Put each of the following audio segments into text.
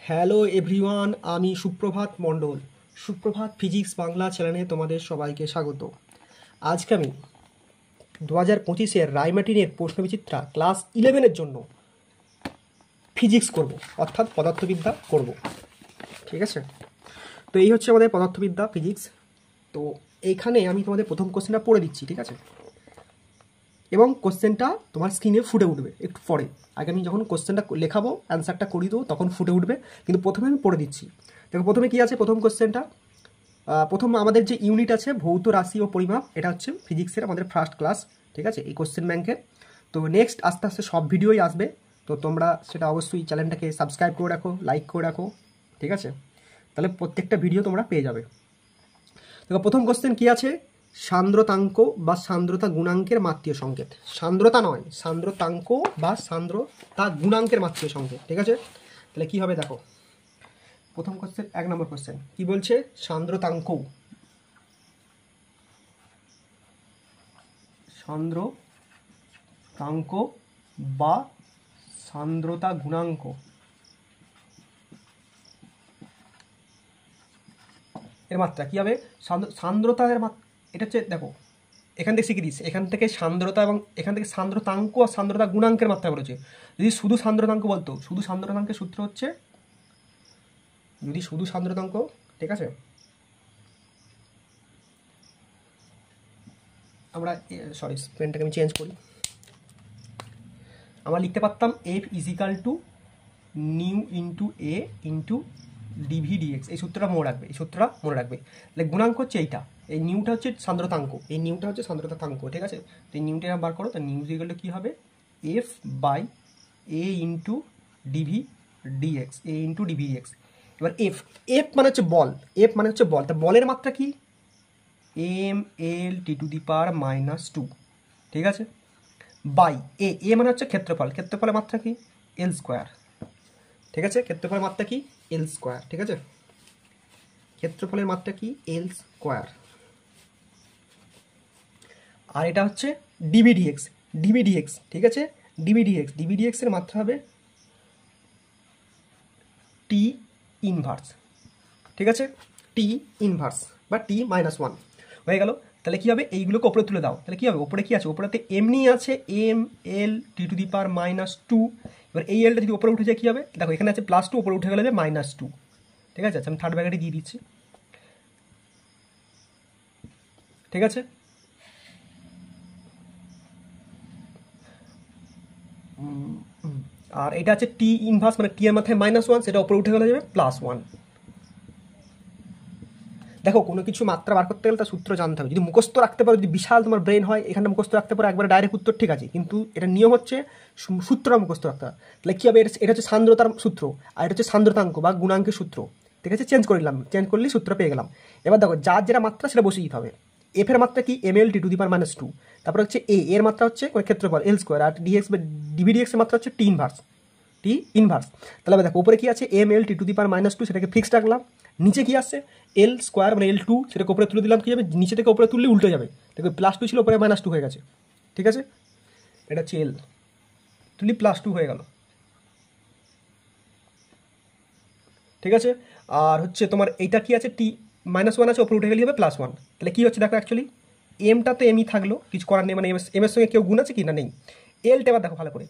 Hello everyone, আমি সুপ্রভাত মণ্ডল। সুপ্রভাত ফিজিক্স বাংলা চ্যানেলে তোমাদের সবাইকে স্বাগত। আজকে আমি 2025-এর রায়মার্টিনের প্রশ্নবিচিত্রা ক্লাস 11-এর জন্য ফিজিক্স করব, অর্থাৎ পদার্থবিদ্যা করব। ঠিক আছে, তো এই হচ্ছে আমাদের পদার্থবিদ্যা ফিজিক্স। তো এইখানে আমি তোমাদের প্রথম কোশ্চেনটা পড়ে দিচ্ছি, ঠিক আছে, এবং কোশ্চেনটা তোমার স্ক্রিনে ফুটে উঠবে একটু পরে। আগে আমি যখন কোশ্চেনটা লেখাবো, অ্যান্সারটা করিয়ে দেবো, তখন ফুটে উঠবে, কিন্তু প্রথমে আমি পড়ে দিচ্ছি। দেখো প্রথমে কী আছে, প্রথম কোশ্চেনটা, প্রথম আমাদের যে ইউনিট আছে ভৌত রাশি ও পরিমাপ, এটা হচ্ছে ফিজিক্সের আমাদের ফার্স্ট ক্লাস, ঠিক আছে, এই কোশ্চেন ব্যাংকের। তো নেক্সট আস্তে আস্তে সব ভিডিওই আসবে, তো তোমরা সেটা অবশ্যই চ্যানেলটাকে সাবস্ক্রাইব করে রাখো, লাইক করে রাখো, ঠিক আছে, তাহলে প্রত্যেকটা ভিডিও তোমরা পেয়ে যাবে। দেখো প্রথম কোশ্চেন কী আছে, সান্দ্রতাঙ্ক বা সান্দ্রতা গুণাঙ্কের মাত্রিয় সংকেত। সান্দ্রতা নয়, সান্দ্রতাঙ্ক বা সান্দ্রতা গুণাঙ্কের মাত্রিয় সংকেত, ঠিক আছে। তাহলে কী হবে দেখো, প্রথম কোশ্চেন 1 নম্বর কোশ্চেন কি বলছে, সান্দ্রতাঙ্ক, সান্দ্রতাঙ্ক বা সান্দ্রতা গুণাঙ্ক এর মাত্রা কী হবে, সান্দ্রতার মাত্রা। এটা হচ্ছে দেখো, এখান থেকে শিখে দিচ্ছে, এখান থেকে সান্দ্রতা এবং এখান থেকে সান্দ্রতাঙ্ক আর সান্দ্রতা গুণাঙ্কের মাত্রা বলেছে। যদি শুধু সান্দ্রতাঙ্ক বলতো, শুধু সান্দ্রতাঙ্কের সূত্র হচ্ছে, যদি শুধু সান্দ্রতাঙ্ক, ঠিক আছে, আমরা সরি পেনটাকে আমি চেঞ্জ করি, আমরা লিখতে পারতাম F equal to nu into A into dv dx. এই সূত্রটা মনে রাখবে, এই সূত্রটা মনে রাখবে। তাহলে গুণাঙ্ক হচ্ছে এইটা, এই নিউটা হচ্ছে সান্দ্রতাঙ্ক, এই নিউটা হচ্ছে সান্দ্রতাঙ্ক, ঠিক আছে। তো এই নিউটা বার করো, তো নিউ ইজিক্যাল টু কী হবে, F by A into dv dx, A into dv dx. এবার এফ, এফ মানে হচ্ছে বল, এফ মানে হচ্ছে বল, তা বলের মাত্রা কি, M L T to the power -2, ঠিক আছে, বাই এ, এ মানে হচ্ছে ক্ষেত্রফল, ক্ষেত্রফলের মাত্রা কি এল স্কোয়ার, ঠিক আছে, ক্ষেত্রফলের মাত্রা কি এল স্কোয়ার, ঠিক আছে, ক্ষেত্রফলের মাত্রা কি এল স্কোয়ার। আর এটা হচ্ছে ডিভিডিএক্স, ডিভিডিএক্স, ঠিক আছে, ডিভিডিএক্স, ডিভিডিএক্স এর মাত্রা হবে টি ইনভার্স, ঠিক আছে, টি ইনভার্স বা টি -1 হয়ে গেল। তাহলে কী হবে, এইগুলোকে ওপরে তুলে দাও, তাহলে কী হবে, ওপরে কী আছে, ওপরেতে এমনি আছে M L T to the power -2। এবার এই এলটা যদি ওপরে উঠে যায় কী হবে, দেখো এখানে আছে +2, ওপরে উঠে গেলে হবে -2, ঠিক আছে। আচ্ছা আমি থার্ড ব্র্যাকেটে দিয়ে দিচ্ছি, ঠিক আছে। আর এটা আছে টি ইনভার্স, মানে টি এর মাথায় -1, সেটা ওপরে উঠে গেলে যাবে +1। দেখো কোনো কিছু মাত্রা বার করতে গেলে তার সূত্র জানতে হবে, যদি মুখস্থ রাখতে পারো, যদি বিশাল তোমার ব্রেন হয়, এখানে মুখস্থ রাখতে পারো একবারে ডাইরেক্ট উত্তর, ঠিক আছে, কিন্তু এটা নিয়ম হচ্ছে সূত্রটা মুখস্থ রাখতে হবে। তাহলে কী হবে, এটা হচ্ছে সান্দ্রতার সূত্র, আর এটা হচ্ছে সান্দ্রতাঙ্ক বা গুণাঙ্কের সূত্র, ঠিক আছে, চেঞ্জ করে নিলাম, চেঞ্জ করলেই সূত্র পেয়ে গেলাম। এবার দেখো যার যেটা মাত্রা সেটা বসিয়ে দিতে হবে। এফ এর মাত্রা কি M L T to the power -2, তারপরে হচ্ছে এ এর মাত্রা হচ্ছে ওই ক্ষেত্রফল এল স্কোয়ার, আর ডিএক্স বা ডিভিডিএক্স এর মাত্রা হচ্ছে টি ইনভার্স, টি ইনভার্স। তাহলে দেখো উপরে কি আছে M L T to the power -2, সেটাকে ফিক্সড রাখলাম। নিচে কি আসছে এল স্কোয়ার মানে L2, সেটাকে উপরে তুলে দিলাম, কি যাবে, নিচে থেকে উপরে তুললে উল্টে যাবে, দেখো +2 ছিল, উপরে -2 হয়ে গেছে, ঠিক আছে, এটা হচ্ছে এল, তুলি +2 হয়ে গেল, ঠিক আছে। আর হচ্ছে তোমার এইটা কি আছে, টি -1 আছে, উপরে উঠে গেলে হবে +1। তাহলে কি হচ্ছে দেখো, অ্যাকচুয়ালি এমটা তো এমই থাকলো, কিছু করার নেই, মানে এম এর সঙ্গে কেউ গুণ আছে কি না, নেই। এলটা এবার দেখো ভালো করে,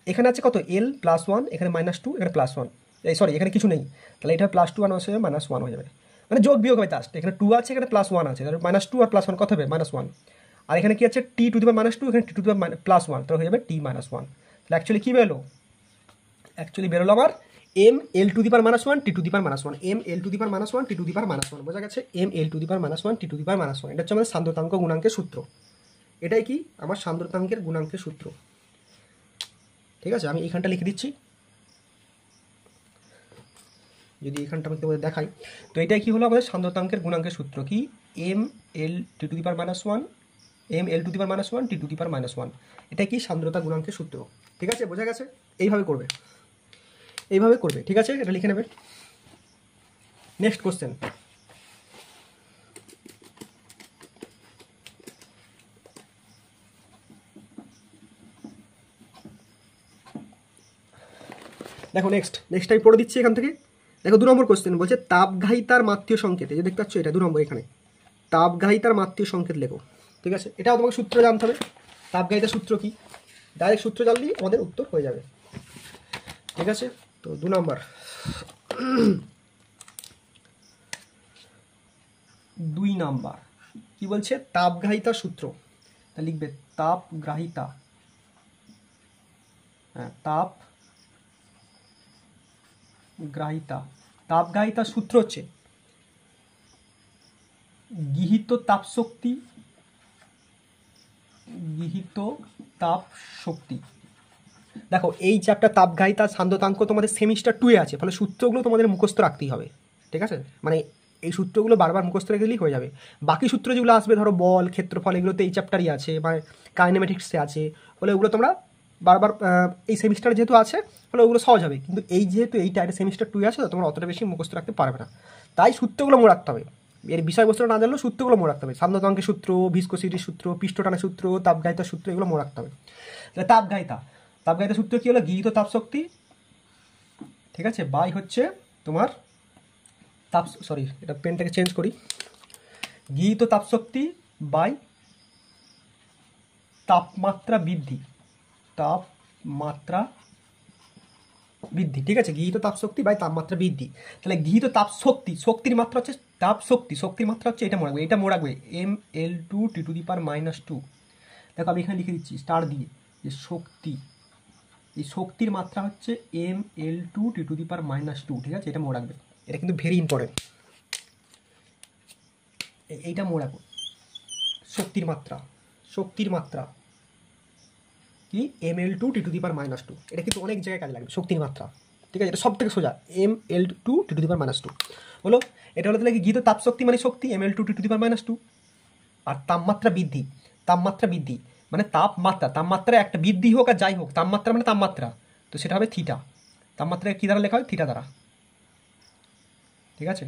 এখানে আছে কত এল +1, এখানে -2, এখানে +1, এই সরি এখানে কিছু নেই, তাহলে এটা +2 আর হয়ে -1 হয়ে যাবে, মানে যোগ বিয়োগ হবে জাস্ট, এখানে 2 আছে, এখানে +1 আছে, তাহলে -2 আর +1 কত হবে -1। আর এখানে কি আছে টি টু দি পাওয়ার -2, এখানে টি টু দি পাওয়ার +1, তাহলে হয়ে যাবে টি -1। তাহলে অ্যাকচুয়ালি কী বেরোলো, অ্যাকচুয়ালি বেরোলো আমার M L to the power -1 T to the power -1, M L to the power -1 T to the power -1, বোঝা গেছে, M L to the power -1 T to the power -1, এটা হচ্ছে আমাদের সান্দ্রতাঙ্ক গুণাঙ্কের সূত্র, এটাই কি আমার সান্দ্রতাঙ্কের গুণাঙ্কের সূত্র, ঠিক আছে। আমি এইখানটা লিখে দিচ্ছি, যদি এখানটা আমি তোমাদের দেখাই, তো এটাই কি হলো আমাদের সান্দ্রতাঙ্কের গুণাঙ্কের সূত্র, কি M L T to the power -1, M L to the power -1 T to the power -1, এটা কি সান্দ্রতা গুণাঙ্কের সূত্র, ঠিক আছে, বোঝা গেছে। এইভাবে করবে, এইভাবে করবে, ঠিক আছে, এটা লিখে নেবে। নেক্সট কোশ্চেন, দেখো নেক্সট আমি পড়ে দিচ্ছি এখান থেকে, দেখো 2 নম্বর কোশ্চেন বলছে তাপঘায়িতার মাত্রীয় সংকেত, এই যে দেখতে পাচ্ছ এটা 2 নম্বর, এখানে তাপঘায়িতার মাত্রীয় সংকেত লেখো। ঠিক আছে, এটাও তোমাকে সূত্র জানতে হবে, তাপঘায়িতার সূত্র কি, ডাইরেক্ট সূত্র জানলেই আমাদের উত্তর হয়ে যাবে। ঠিক আছে, তো 2 নম্বর। 2 নম্বর কি বলছে, তাপগ্রাহিতার সূত্র, তা লিখবে তাপগ্রাহিতা, হ্যাঁ তাপগ্রাহিতা। তাপগ্রাহিতার সূত্র হচ্ছে গৃহীত তাপ শক্তি, গৃহীত তাপ শক্তি। দেখো এই চ্যাপ্টার তাপগ্রাহিতা সান্দ্রতাঙ্ক তোমাদের সেমিস্টার 2-এ আছে, ফলে সূত্রগুলো তোমাদের মুখস্থ রাখতেই হবে। ঠিক আছে, মানে এই সূত্রগুলো বারবার মুখস্থ রেখে দিলেই হয়ে যাবে। বাকি সূত্র যেগুলো আসবে ধরো বল, ক্ষেত্রফল, এগুলোতে এই চ্যাপ্টারই আছে, মানে কাইনেমেটিক্সে আছে, ফলে ওগুলো তোমরা বারবার এই সেমিস্টার যেহেতু আছে ফলে ওগুলো সহজ হবে। কিন্তু এই যেহেতু এইটা এটা সেমিস্টার 2-এ আছে, তো তোমরা অতটা বেশি মুখস্থ রাখতে পারবে না, তাই সূত্রগুলো মনে রাখতে হবে। এর বিষয়বস্তুটা না জানলেও সূত্রগুলো মনে রাখতে হবে। সান্দ্রতাঙ্কের সূত্র, ভিসকোসিটির সূত্র, পৃষ্ঠটানের সূত্র, তাপগ্রাহিতার সূত্র, এগুলো মনে রাখতে হবে। তাহলে তাপগ্রাহিতার সূত্র কি হলো, গৃহীত তাপ শক্তি, ঠিক আছে, বাই হচ্ছে তোমার এটা পেনটাকে চেঞ্জ করি, গৃহীত তাপ শক্তি বাই তাপমাত্রা বৃদ্ধি, ঠিক আছে, গৃহীত তাপ শক্তি বাই তাপমাত্রা বৃদ্ধি। তাহলে গৃহীত তাপ শক্তি, শক্তির মাত্রা হচ্ছে তাপ শক্তি, শক্তির মাত্রা হচ্ছে এটা মনে রাখবে mL2 × 2। দেখো আমি এখানে লিখে দিচ্ছি স্টার দিয়ে যে শক্তি, এই শক্তির মাত্রা হচ্ছে mL2 × 2। ঠিক আছে, এটা মনে রাখবে, এটা কিন্তু ভেরি ইম্পর্টেন্ট, এইটা মনে রাখো। শক্তির মাত্রা কি mL2 × 2, এটা কিন্তু অনেক জায়গায় কাজে লাগবে, শক্তির মাত্রা। ঠিক আছে, এটা সব থেকে সোজা, mL2 × 2 বলো। এটা হলো তাহলে কি, গৃহীত তাপ শক্তি মানে শক্তি mL2 × 2, আর তাপমাত্রা বৃদ্ধি মানে তাপমাত্রা একটা বৃদ্ধি হোক আর যাই হোক, তাপমাত্রা মানে তাপমাত্রা, তো সেটা হবে থিটা। তাপমাত্রা কি দ্বারা লেখা হয়, থিটা দ্বারা। ঠিক আছে,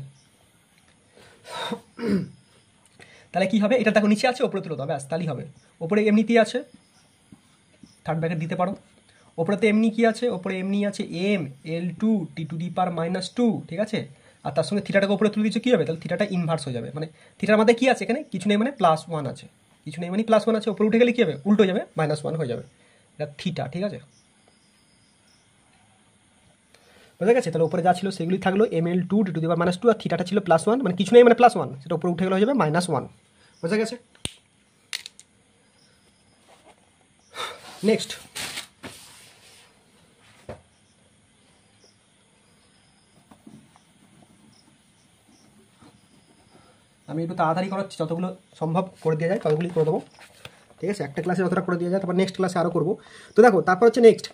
তাহলে কি হবে, এটা দেখো নিচে আছে, ওপরে তুলে দাও, ব্যাস তাহলেই হবে। ওপরে এমনিতেই আছে, থার্ড ব্র্যাকেট দিতে পারো। ওপরেতে এমনি কি আছে, ওপরে এমনি আছে mL2 × 2। ঠিক আছে, আর তার সঙ্গে থিটাটাকে উপরে তুলে দিচ্ছে, কী হবে, তাহলে থিটাটা ইনভার্স হয়ে যাবে, মানে থিটার মধ্যে কী আছে এখানে, কিছু নেই মানে +1 আছে, কিছু নেই মানে +1 আছে, উপরে উঠে গেলে কী হবে, উল্টো যাবে, -1 হয়ে যাবে, এটা থিটা। ঠিক আছে, বোঝা গেছে। তাহলে উপরে যা ছিল সেগুলি থাকলো mL2 × 2, আর থিটাটা ছিল +1, মানে কিছু নেই মানে +1, সেটা উপরে উঠে গেলে হয়ে যাবে -1। বোঝা গেছে। নেক্সট, আমি একটু তাড়াতাড়ি করাচ্ছি, যতগুলো সম্ভব করে দেওয়া যায় ততগুলি করে দেবো। ঠিক আছে, একটা ক্লাসে যতটা করে দেওয়া যায়, তারপর নেক্সট ক্লাসে আরও করবো। তো দেখো তারপর হচ্ছে নেক্সট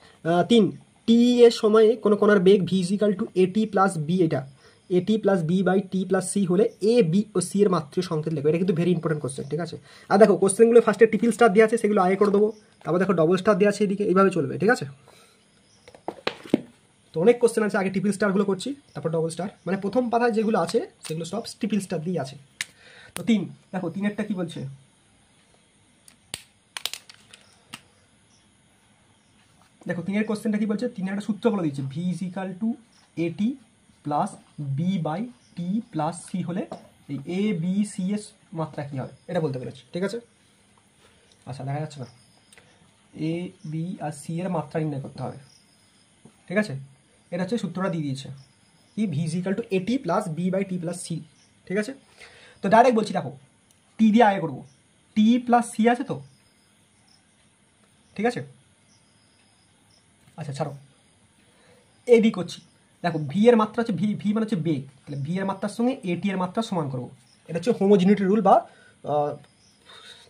3, টি এর সময়ে কোনো কণার বেগ v = AT + B, এটা AT + B/T + C হলে A, B ও C এর মাত্রীয় সংকেত লেখো। এটা কিন্তু ভেরি ইম্পর্টেন্ট কোশ্চেন। ঠিক আছে, আর দেখো কোশ্চেনগুলো ফার্স্টে ট্রিপল স্টার দেওয়া আছে, সেগুলো আগে করে দেবো, তারপর দেখো ডবল স্টার দেওয়া আছে এদিকে, এইভাবে চলবে। ঠিক আছে, তো অনেক কোশ্চেন আছে, আগে ট্রিপল স্টারগুলো করছি, তারপর ডবল স্টার, মানে প্রথম পাতায় যেগুলো আছে সেগুলো সব ট্রিপল স্টার দিয়ে আছে। তো 3, দেখো 3-এরটা কি বলছে, দেখো 3-এর কোশ্চেনটা কি বলছে, 3-এর একটা সূত্র বলে দিচ্ছে, v = AT + B/T + C হলে এই A, B, C এর মাত্রা কী হবে, এটা বলতে পেরেছি। ঠিক আছে, আচ্ছা দেখা যাচ্ছে না, A, B আর C এর মাত্রা নির্ণয় করতে হবে। ঠিক আছে, এটা হচ্ছে সূত্রটা দিয়ে দিয়েছে, কি v = AT + B/T + C। ঠিক আছে, তো ডাইরেক্ট বলছি, দেখো টি দিয়ে আগে করবো, T + C আছে তো। ঠিক আছে, আচ্ছা ছাড়ো, এ বি করছি। দেখো ভি এর মাত্রা হচ্ছে ভি মানে হচ্ছে বেগ, তাহলে ভি এর মাত্রার সঙ্গে এটি এর মাত্রা সমান করবো। এটা হচ্ছে হোমোজিনিটি রুল, বা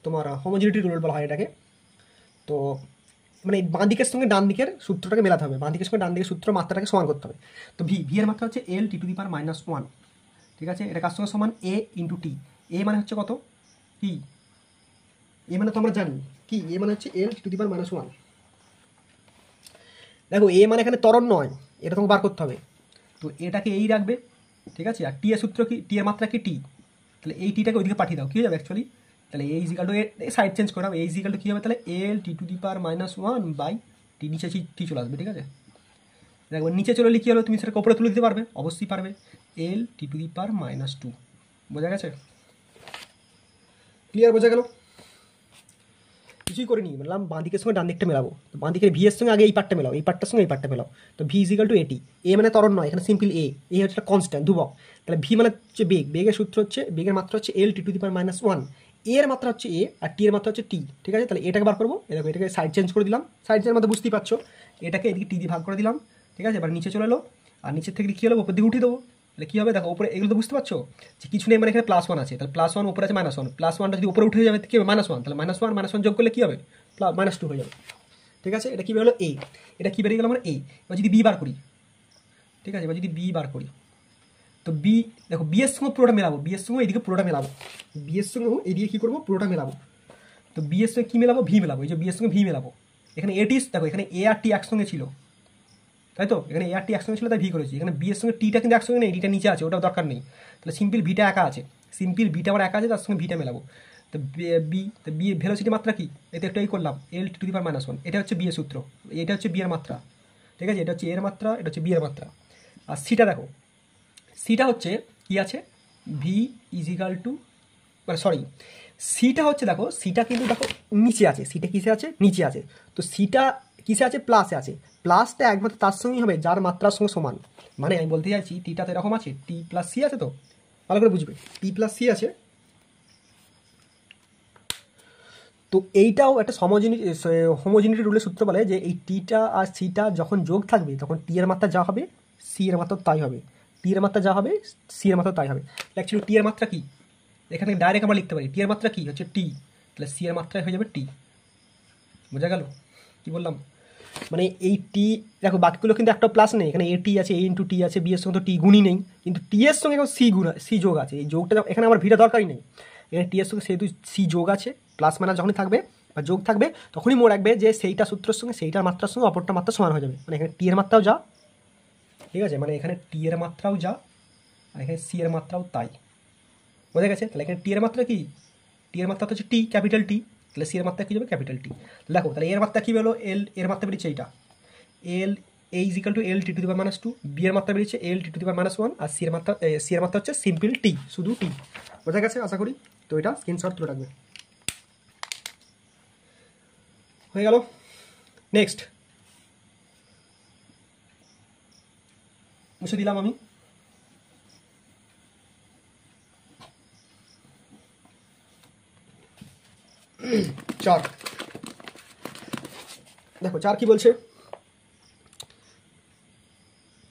তোমার হোমোজিনিটি রুল বলা হয় এটাকে। তো মানে বাঁ দিকের সঙ্গে ডান দিকের সূত্রটাকে মেলাতে হবে, বাঁ দিকের সঙ্গে ডান দিকের সূত্র মাত্রাটাকে সমান করতে হবে। তো ভি এর মাত্রা হচ্ছে L(T⁻⁻1)। ঠিক আছে, এটা কার সঙ্গে সমান A × T। এ মানে হচ্ছে কত, কি এ মানে তো আমরা জানি কি, এ মানে হচ্ছে L(T⁻⁻1)। দেখো এ মানে এখানে ত্বরণ নয়, এটা তোমাকে বার করতে হবে, তো এটাকে এই রাখবে। ঠিক আছে, আর টি এর সূত্র কি, টি এর মাত্রা কি টি, তাহলে এই টিটাকে ওইদিকে পাঠিয়ে দাও, কী হয়ে যাবে অ্যাকচুয়ালি, তাহলে A = সাইড চেঞ্জ করে A = কী হবে, তাহলে L(T⁻⁻1)/T, নিচে টি চলে আসবে। ঠিক আছে, দেখো নিচে চলে এলে কী হলো, তুমি সেটাকে ওপরে তুলে দিতে পারবে, অবশ্যই পারবে। এল টি টু দি পাওয়ার -2, বোঝা গেছে? ক্লিয়ার, বোঝা গেল? কিছুই করিনি, বললাম বাঁ দিকের সঙ্গে ডান দিকটা মেলাবো। তো বাঁ দিকের ভি এর সঙ্গে আগে এই পার্টটা মেলাও, এই পার্টটার সঙ্গে এই পার্টটা মেলাও। তো ভি ইজিক্যাল টু এটি, এ মানে ত্বরণ নয়, এখানে সিম্পল এ হচ্ছে কনস্ট্যান্ট, ধ্রুবক। তাহলে ভি মানে হচ্ছে বেগ, বেগের সূত্র হচ্ছে, বেগের মাত্রা হচ্ছে এল টি টু দি পাওয়ার -1, এর মাত্রা হচ্ছে এ আর টি এর মাত্রা হচ্ছে টি, ঠিক আছে? তাহলে এটাকে বার করবো, দেখো এটাকে সাইড চেঞ্জ করে দিলাম, সাইড চেঞ্জের মধ্যে বুঝতেই পারছো, এটাকে এদিকে টি দিয়ে ভাগ করে দিলাম, ঠিক আছে? এবার নিচে চলে এলো, আর নিচের থেকে কী হলো, উপর দিকে উঠিয়ে দেবো। তাহলে কী হবে দেখো, উপরে এগুলো তো বুঝতে পারছো যে কিছু নেই, মানে এখানে +1 আছে, তাহলে +1 উপরে আছে -1, +1টা যদি উপরে উঠে যাবে কী হবে, -1, তাহলে -1 যোগ করলে কী হবে, -2 হয়ে যাবে, ঠিক আছে? এটা কী বেরোলো, এ, এটা কী বেরিয়ে গেল আমার এ। এবার যদি বি বার করি, ঠিক আছে? এবার যদি বি বার করি, তো বি দেখো, বি এর সঙ্গে পুরোটা মেলাবো, বি এর সঙ্গে এদিকে পুরোটা মেলাবো, বি এর সঙ্গেও এদিকে কী করবো, পুরোটা মেলাবো। তো বি এর সঙ্গে কী মেলাবো, ভি মেলাবো, এই যে বি এর সঙ্গে ভি মেলাবো। এখানে এটি দেখো, এখানে এ আর টি একসঙ্গে ছিল, তাই তো? এখানে এ আর টি একসঙ্গে ছিল, তাই ভি করেছি। এখানে বি এর সঙ্গে টিটা কিন্তু একসঙ্গে নেই, টিটা নিচে আছে, ওটাও দরকার নেই। তাহলে সিম্পল ভিটা একা আছে, সিম্পল ভিটা আমার একা আছে, তার সঙ্গে ভিটা মেলাবো। তো বি ভেলোসিটি মাত্রা কি, এতে একটু এই করলাম, এল টু দি পাওয়ার -1, এটা হচ্ছে বি এর সূত্র, এটা হচ্ছে বি এর মাত্রা, ঠিক আছে? এটা হচ্ছে এর মাত্রা, এটা হচ্ছে বি এর মাত্রা। আর সিটা দেখো, সিটা হচ্ছে কি আছে, ভি ইজিক্যাল টু, মানে সরি, সিটা হচ্ছে দেখো, সিটা কিন্তু দেখো নিচে আছে, সিটা কিসে আছে, নিচে আছে। তো সিটা কিসে আছে, প্লাসে আছে। প্লাসটা একমাত্র তার সঙ্গেই হবে যার মাত্রার সঙ্গে সমান, মানে আমি বলতে চাইছি টিটা তো এরকম আছে, টি প্লাস সি আছে, তো ভালো করে বুঝবে, টি প্লাস সি আছে। তো এইটাও একটা হোমোজিনিটি রুলের সূত্র বলে যে এই টিটা আর সিটা যখন যোগ থাকবে, তখন টি এর মাত্রা যা হবে সি এর মাত্রা তাই হবে, টি এর মাত্রা যা হবে সি এর মাত্রা তাই হবে। অ্যাকচুয়ালি টি এর মাত্রা কি, এখানে ডাইরেক্ট আমরা লিখতে পারি টি এর মাত্রা কি হচ্ছে টি, তাহলে সি এর মাত্রায় হয়ে যাবে টি, বোঝা গেল কি বললাম? মানে এই টি দেখো, বাকিগুলো কিন্তু একটা প্লাস নেই, এখানে এ টি আছে, এ ইন্টু টি আছে, বি এর সঙ্গে তো টি গুণই নেই, কিন্তু টি এর সঙ্গে এখন সি যোগ আছে। এই যোগটা এখানে আমার ভিটা দরকারই নেই, এখানে টি এর সঙ্গে সেহেতু সি যোগ আছে, প্লাস মাইনাস যখনই থাকবে বা যোগ থাকবে, তখনই মনে রাখবে যে সেইটা সূত্রের সঙ্গে সেইটার মাত্রার সঙ্গে অপরটা মাত্রা সমান হয়ে যাবে। মানে এখানে টি এর মাত্রাও যা, ঠিক আছে? মানে এখানে টি এর মাত্রাও যা, আর এখানে সি এর মাত্রাও তাই, বোঝা গেছে? তাহলে এখানে টি এর মাত্রা কি, টি এর মাত্রা হচ্ছে টি, ক্যাপিটাল টি, তাহলে সি এর মাত্রা কী যাবে, ক্যাপিটাল টি। দেখো তাহলে এর মাত্রা কী হলো, এল, এর মাত্রা বেরিয়েছে এইটা, L A is equal to L T to the power -2, B এর মাত্রা বেরিয়েছে এল T to the power -1, R C এর মাত্রা হচ্ছে সিম্পল টি, শুধু টি, বোঝা গেছে আশা করি? তো এটা স্ক্রিনশট তুলে রাখবে, হয়ে গেল। নেক্সট মুছে দিলাম আমি, চার দেখো, চার কি বলছে,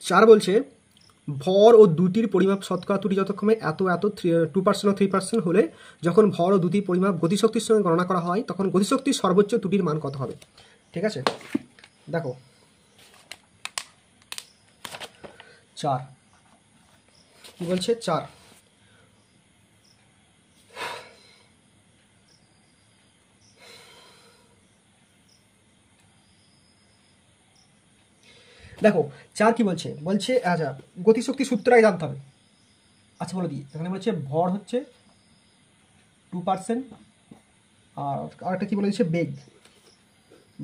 চার বলছে ভর ও দ্যুতির পরিমাপ শতকরা ত্রুটি যথাক্রমে এত 2% ও 3% হলে যখন ভর ও দ্যুতির পরিমাপ গতিশক্তির সঙ্গে গণনা করা হয়, তখন গতিশক্তির সর্বোচ্চ ত্রুটির মান কত হবে? ঠিক আছে, দেখো চার কি বলছে, চার দেখো চার কি বলছে, বলছে আচ্ছা গতিশক্তি সূত্রটাই জানতে হবে। আচ্ছা বলে দিই, এখানে বলছে ভর হচ্ছে 2%, আর আরেকটা কি বলে দিচ্ছে, বেগ,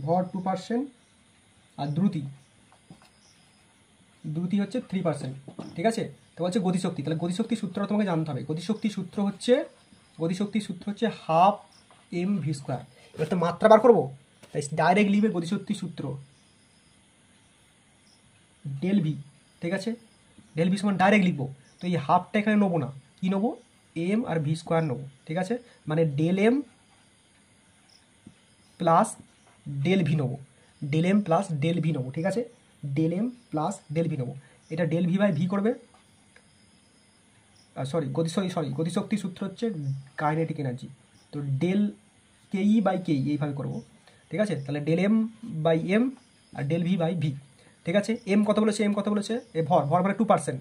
ভর 2% আর দ্রুতি হচ্ছে 3%, ঠিক আছে? তো বলছে গতিশক্তি, তাহলে গতিশক্তির সূত্রটা তোমাকে জানতে হবে। গতিশক্তির সূত্র হচ্ছে হাফ এম ভি স্কোয়ার। এবার তো মাত্রা বার করবো, তাই ডাইরেক্ট লিখবে গতিশক্তির সূত্র ডেল ভি, ঠিক আছে? ডেল ভি সমান ডাইরেক্ট লিখবো, তো এই হাফটা এখানে নেবো না, কী নেবো, এম আর ভি স্কোয়ার নেবো, ঠিক আছে? মানে del M plus del V নেবো, del M plus del V নেবো, ঠিক আছে? Del M plus del V নেবো, এটা ডেল ভি বাই ভি করবে, গতিশক্তির সূত্র হচ্ছে কাইনেটিক এনার্জি, তো ডেল কেই বাই কেই এইভাবে করবো, ঠিক আছে? তাহলে ডেল এম বাই এম আর ডেল ভি বাই ভি, ঠিক আছে? এম কত বলেছে, এ ভর মানে 2%,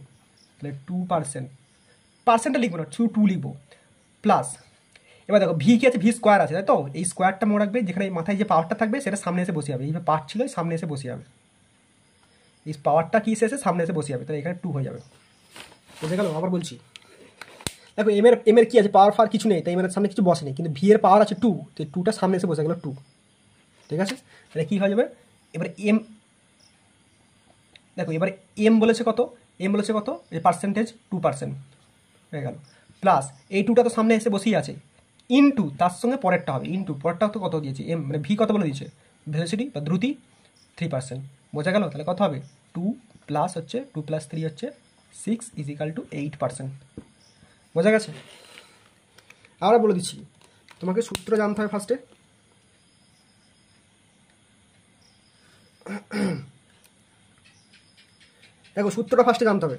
তাহলে 2%, পার্সেন্টটা লিখবো না, 2 লিখবো, প্লাস এবার দেখো ভি কি আছে, ভি স্কোয়ার আছে, তাই তো? এই স্কোয়ারটা মনে রাখবে, যেখানে মাথায় যে পাওয়ারটা থাকবে সেটা সামনে এসে বসে যাবে, এই পাওয়ার ছিল সামনে এসে বসে যাবে, এই পাওয়ারটা কি এসে সামনে এসে বসে যাবে, তাহলে এখানে 2 হয়ে যাবে, বুঝে গেল? আবার বলছি, দেখো এম এর কি আছে, পাওয়ার ফার কিছু নেই, তাই এম এর সামনে কিছু বসে নেই, কিন্তু ভি এর পাওয়ার আছে 2, তো 2টা সামনে এসে বসে গেল 2, ঠিক আছে? তাহলে কী হয়ে যাবে, এবার দেখো এবার এম বলেছে কত, এম বলেছে কত, এই পার্সেন্টেজ 2% হয়ে গেল, প্লাস এই টুটা তো সামনে এসে বসেই আছে, ইনটু তার সঙ্গে পরেরটা হবে, ইনটু পরেরটা তো কত দিয়েছে এম, মানে ভি কত বলে দিয়েছে, ভেলোসিটি বা দ্রুতি 3%, বোঝা গেল? তাহলে কত হবে 2 প্লাস হচ্ছে 2 + 3 হচ্ছে 6 = 8%, বোঝা গেছে? আবার বলে দিচ্ছি, তোমাকে সূত্র জানতে হবে ফার্স্টে। দেখো সূত্রটা ফার্স্টে জানতে হবে,